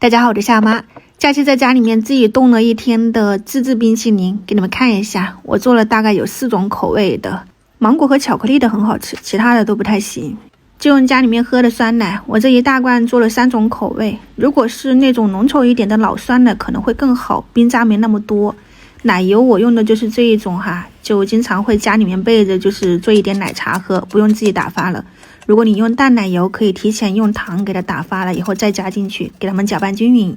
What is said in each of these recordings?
大家好，我是夏妈。假期在家里面自己冻了一天的自制冰淇淋，给你们看一下。我做了大概有4种口味的，芒果和巧克力的很好吃，其他的都不太行。就用家里面喝的酸奶，我这一大罐做了3种口味。如果是那种浓稠一点的老酸奶可能会更好，冰渣没那么多。奶油我用的就是这一种哈，就经常会家里面备着，就是做一点奶茶喝，不用自己打发了。如果你用淡奶油，可以提前用糖给它打发了以后再加进去，给它们搅拌均匀。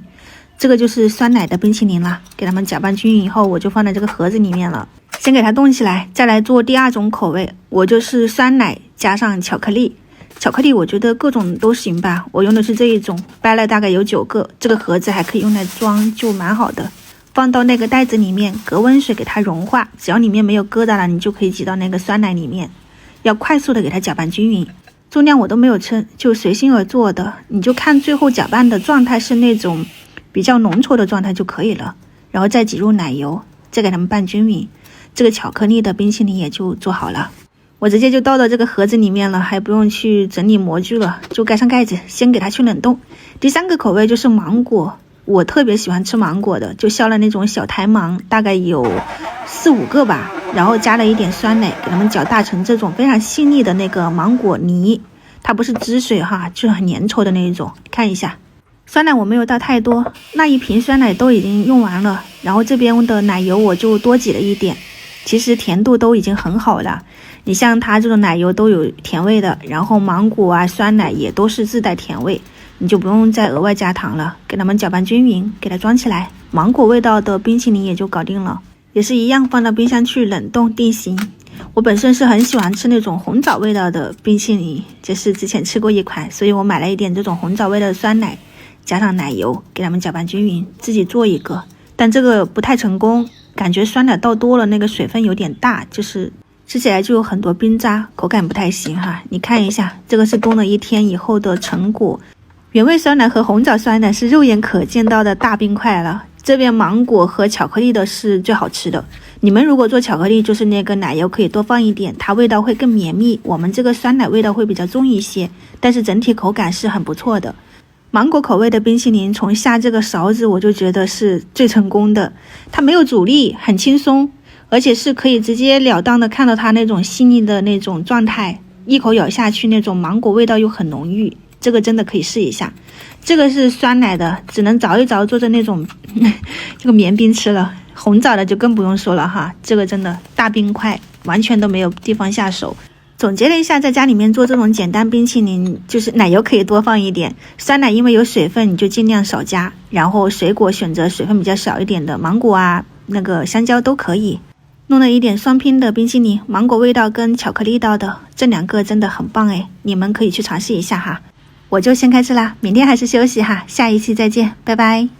这个就是酸奶的冰淇淋了，给它们搅拌均匀以后，我就放在这个盒子里面了。先给它冻起来，再来做第2种口味，我就是酸奶加上巧克力。巧克力我觉得各种都行吧，我用的是这一种，掰了大概有9个，这个盒子还可以用来装，就蛮好的。放到那个袋子里面，隔温水给它融化，只要里面没有疙瘩了，你就可以挤到那个酸奶里面。要快速的给它搅拌均匀。重量我都没有称，就随心而做的，你就看最后搅拌的状态是那种比较浓稠的状态就可以了，然后再挤入奶油，再给它们拌均匀，这个巧克力的冰淇淋也就做好了。我直接就倒到这个盒子里面了，还不用去整理模具了，就盖上盖子，先给它去冷冻。第3个口味就是芒果，我特别喜欢吃芒果的，就削了那种小台芒，大概有4、5个吧，然后加了一点酸奶，给它们搅大成这种非常细腻的那个芒果泥，它不是汁水哈，就是很粘稠的那一种。看一下，酸奶我没有倒太多，那一瓶酸奶都已经用完了，然后这边的奶油我就多挤了一点，其实甜度都已经很好了。你像它这种奶油都有甜味的，然后芒果啊酸奶也都是自带甜味，你就不用再额外加糖了，给它们搅拌均匀，给它装起来，芒果味道的冰淇淋也就搞定了。也是一样放到冰箱去冷冻定型。我本身是很喜欢吃那种红枣味道的冰淇淋，就是之前吃过一款，所以我买了一点这种红枣味的酸奶，加上奶油，给它们搅拌均匀，自己做一个。但这个不太成功，感觉酸奶倒多了，那个水分有点大，就是吃起来就有很多冰渣，口感不太行哈。你看一下，这个是冻了1天以后的成果。原味酸奶和红枣酸奶是肉眼可见到的大冰块了，这边芒果和巧克力的是最好吃的。你们如果做巧克力，就是那个奶油可以多放一点，它味道会更绵密。我们这个酸奶味道会比较重一些，但是整体口感是很不错的。芒果口味的冰淇淋从下这个勺子我就觉得是最成功的，它没有阻力，很轻松，而且是可以直截了当的看到它那种细腻的那种状态，一口咬下去那种芒果味道又很浓郁，这个真的可以试一下。这个是酸奶的，只能凿一凿做着那种这个绵冰吃了。红枣的就更不用说了哈，这个真的大冰块，完全都没有地方下手。总结了一下，在家里面做这种简单冰淇淋，就是奶油可以多放一点，酸奶因为有水分你就尽量少加，然后水果选择水分比较少一点的，芒果啊那个香蕉都可以。弄了一点双拼的冰淇淋，芒果味道跟巧克力道的，这2个真的很棒诶，你们可以去尝试一下哈。我就先开吃啦，明天还是休息哈，下一期再见，拜拜。